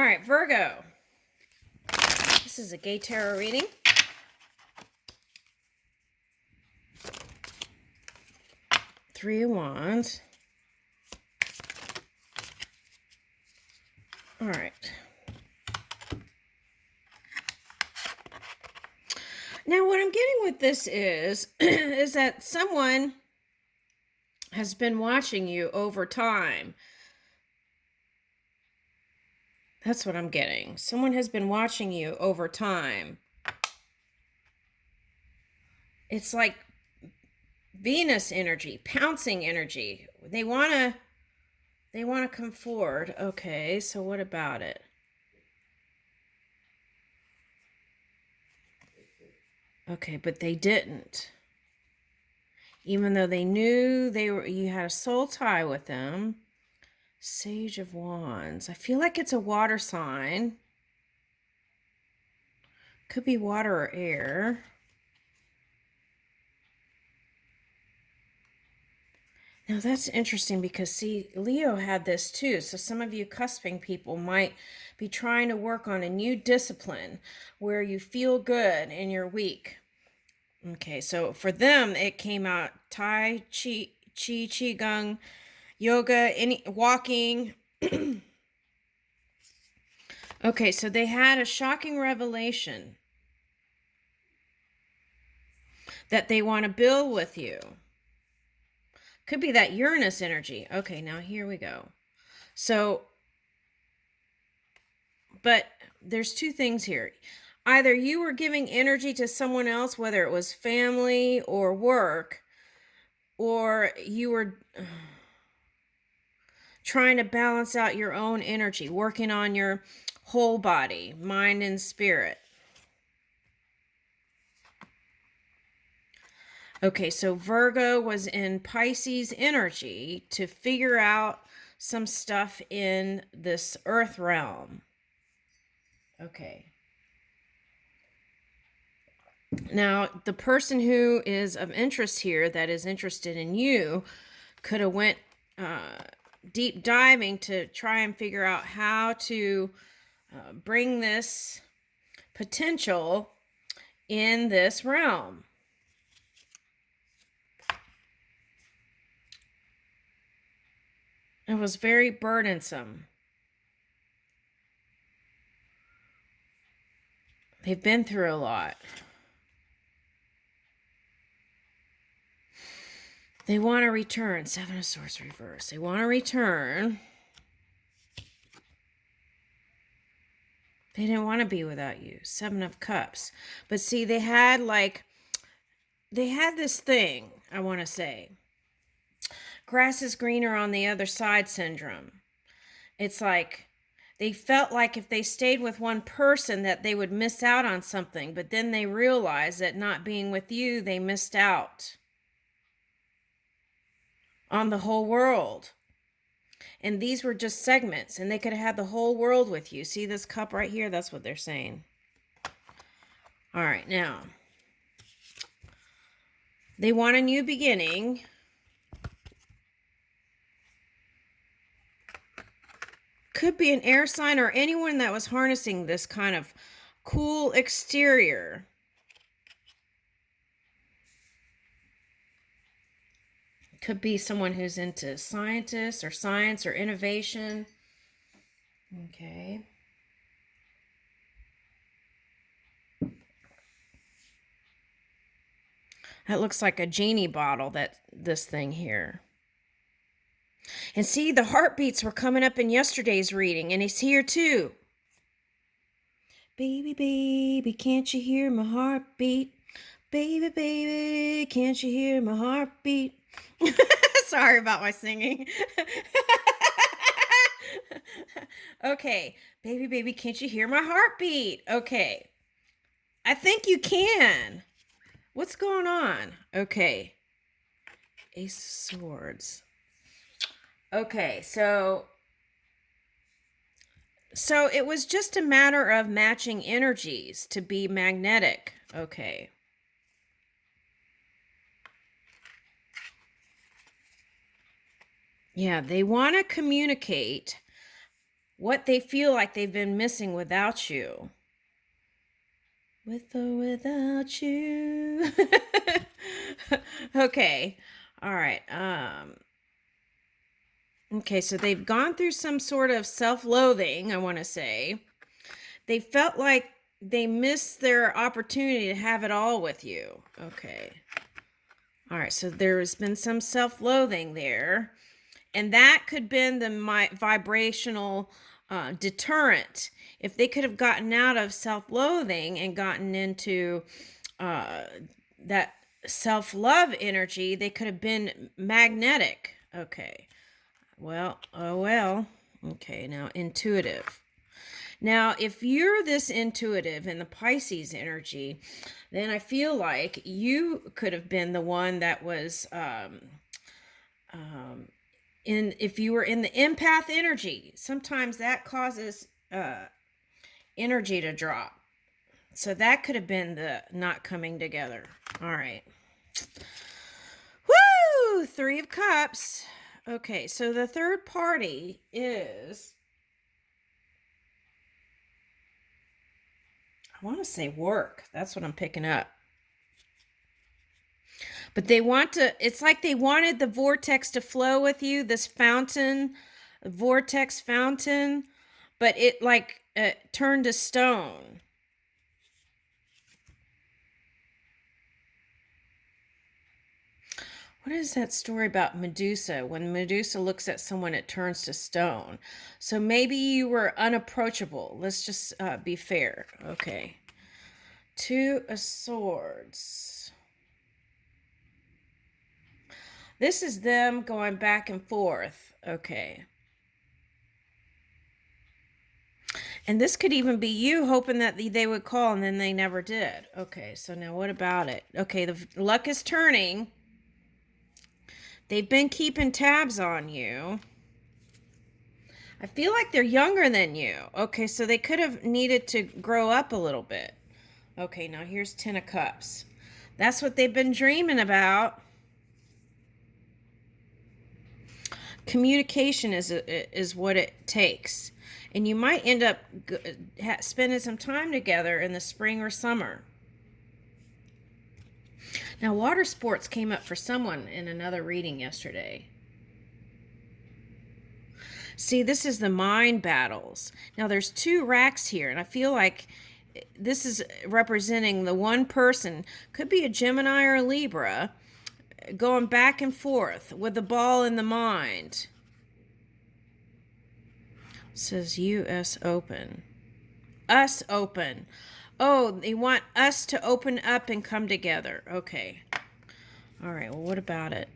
All right, Virgo. This is a gay tarot reading. Three of Wands. All right. Now, what I'm getting with this is that someone has been watching you over time. That's what I'm getting. Someone has been watching you over time. It's like Venus energy, pouncing energy. They want to come forward. Okay, so what about it? Okay, but they didn't. Even though they knew you had a soul tie with them. Sage of Wands. I feel like it's a water sign. Could be water or air. Now that's interesting because, see, Leo had this too. So some of you cusping people might be trying to work on a new discipline where you feel good and you're weak. Okay, so for them, it came out Tai Chi, Qigong, yoga, walking. Okay, so they had a shocking revelation that they want to build with you. Could be that Uranus energy. Okay, now here we go. So, but there's two things here. Either you were giving energy to someone else, whether it was family or work, or you were trying to balance out your own energy, working on your whole body, mind, and spirit. Okay, so Virgo was in Pisces energy to figure out some stuff in this earth realm. Okay. Now, the person who is of interest here, that is interested in you, could have went deep diving to try and figure out how to bring this potential in this realm. It was very burdensome. They've been through a lot. They want to return. Seven of Swords reverse. They want to return. They didn't want to be without you. Seven of Cups. But see, they had this thing, I want to say. Grass is greener on the other side syndrome. It's like they felt like if they stayed with one person that they would miss out on something. But then they realized that not being with you, they missed out on the whole world. And these were just segments, and they could have had the whole world with you. See this cup right here? That's what they're saying. All right, now. They want a new beginning. Could be an air sign or anyone that was harnessing this kind of cool exterior. Could be someone who's into scientists or science or innovation. Okay. That looks like a genie bottle, this thing here. And see, the heartbeats were coming up in yesterday's reading, and it's here too. Baby, baby, can't you hear my heartbeat? Baby, baby, can't you hear my heartbeat? Sorry about my singing. Okay. Baby, baby, can't you hear my heartbeat? Okay. I think you can. What's going on? Okay. Ace of Swords. Okay, so it was just a matter of matching energies to be magnetic. Okay. Yeah, they want to communicate what they feel like they've been missing without you. With or without you. Okay. All right. Okay, so they've gone through some sort of self-loathing, I want to say. They felt like they missed their opportunity to have it all with you. Okay. All right, so there's been some self-loathing there. And that could have been the vibrational deterrent. If they could have gotten out of self-loathing and gotten into that self-love energy, they could have been magnetic. Okay. Well, oh well. Okay, now intuitive. Now, if you're this intuitive in the Pisces energy, then I feel like you could have been the one that was if you were in the empath energy. Sometimes that causes energy to drop. So that could have been the not coming together. All right. Woo! 3 of Cups. Okay, so the third party is, I want to say work. That's what I'm picking up. But they want to, it's like they wanted the vortex to flow with you, this fountain, vortex fountain, but it like turned to stone. What is that story about Medusa? When Medusa looks at someone, it turns to stone. So maybe you were unapproachable. Let's just be fair. Okay. 2 of Swords. This is them going back and forth. Okay. And this could even be you hoping that they would call and then they never did. Okay, so now what about it? Okay, the luck is turning. They've been keeping tabs on you. I feel like they're younger than you. Okay, so they could have needed to grow up a little bit. Okay, now here's 10 of Cups. That's what they've been dreaming about. Communication is what it takes. And you might end up spending some time together in the spring or summer. Now, water sports came up for someone in another reading yesterday. See, this is the mind battles. Now, there's 2 racks here, and I feel like this is representing the one person, could be a Gemini or a Libra, going back and forth with the ball in the mind. It says US Open. Us open. Oh, they want us to open up and come together. Okay. All right, well, what about it?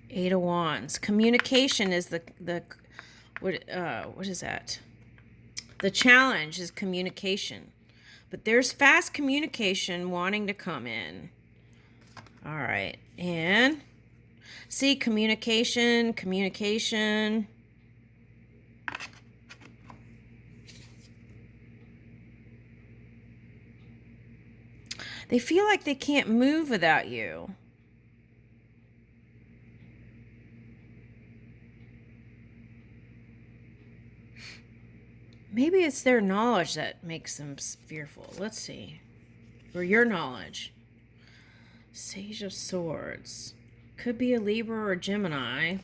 8 of Wands. Communication is the what is that? The challenge is communication. But there's fast communication wanting to come in. All right. And see, communication. They feel like they can't move without you. Maybe it's their knowledge that makes them fearful. Let's see. Or your knowledge. Sage of Swords. Could be a Libra or a Gemini.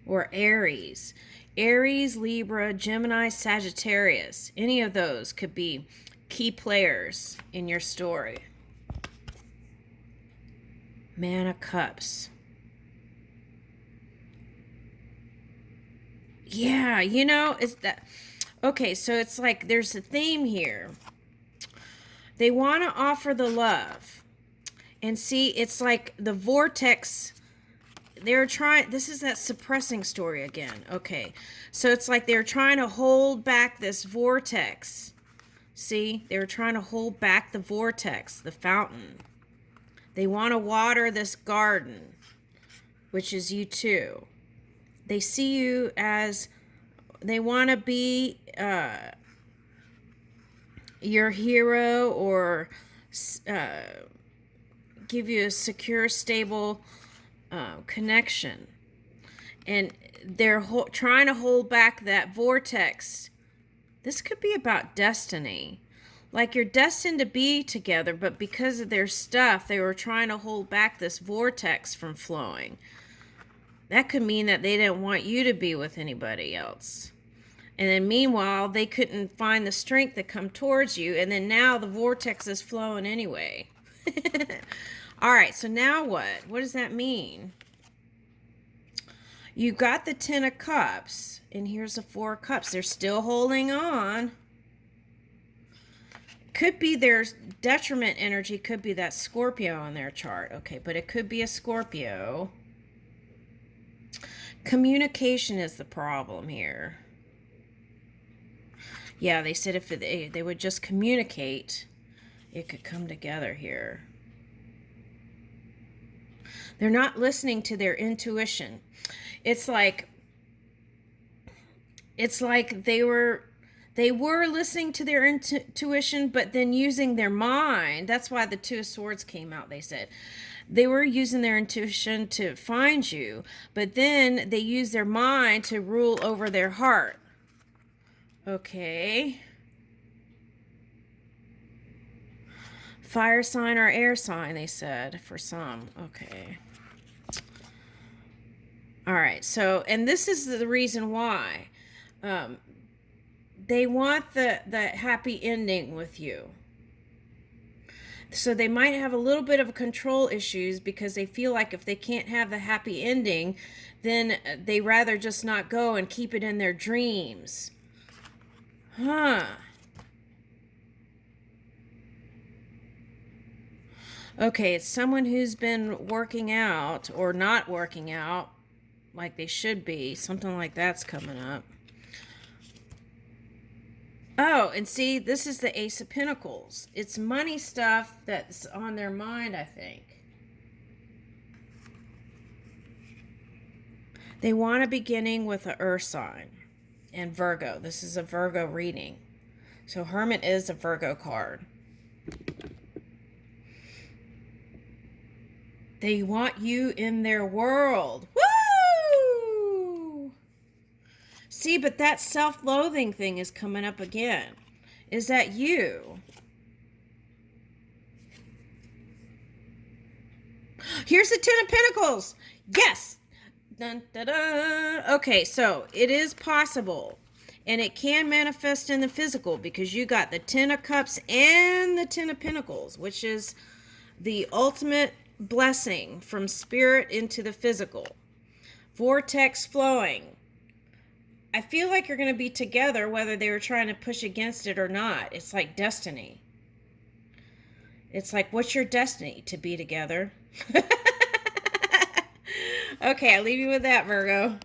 Or Aries. Aries, Libra, Gemini, Sagittarius. Any of those could be key players in your story. Man of Cups. Yeah, you know, it's that. Okay, so it's like there's a theme here. They want to offer the love. And see, it's like the vortex. They're trying, this is that suppressing story again. Okay, so it's like they're trying to hold back this vortex. See, they were trying to hold back the vortex, the fountain. They want to water this garden, which is you too. They see you as, they want to be your hero or give you a secure, stable connection. And they're trying to hold back that vortex. This could be about destiny. Like you're destined to be together, but because of their stuff, they were trying to hold back this vortex from flowing. That could mean that they didn't want you to be with anybody else. And then meanwhile, they couldn't find the strength to come towards you. And then now the vortex is flowing anyway. All right, so now what? What does that mean? You got the 10 of Cups, and here's the 4 of Cups. They're still holding on. Could be their detriment energy, could be that Scorpio on their chart. Okay, but it could be a Scorpio. Communication is the problem here. Yeah, they said if they would just communicate, it could come together here. They're not listening to their intuition. It's like they were listening to their intuition, but then using their mind. That's why the 2 of Swords came out, they said. They were using their intuition to find you, but then they used their mind to rule over their heart. Okay. Fire sign or air sign, they said, for some. Okay. All right, so, and this is the reason why. They want the happy ending with you. So they might have a little bit of control issues because they feel like if they can't have the happy ending, then they rather just not go and keep it in their dreams. Huh. Okay, it's someone who's been working out or not working out like they should be. Something like that's coming up. Oh, and see, this is the Ace of Pentacles. It's money stuff that's on their mind, I think. They want a beginning with an Earth sign and Virgo. This is a Virgo reading. So Hermit is a Virgo card. They want you in their world. Woo! See, but that self-loathing thing is coming up again. Is that you? Here's the 10 of Pentacles. Yes. Dun, dun, dun. Okay, so it is possible. And it can manifest in the physical because you got the 10 of Cups and the 10 of Pentacles, which is the ultimate blessing from spirit into the physical. Vortex flowing. I feel like you're going to be together whether they were trying to push against it or not. It's like destiny. It's like, what's your destiny? To be together. Okay, I'll leave you with that, Virgo.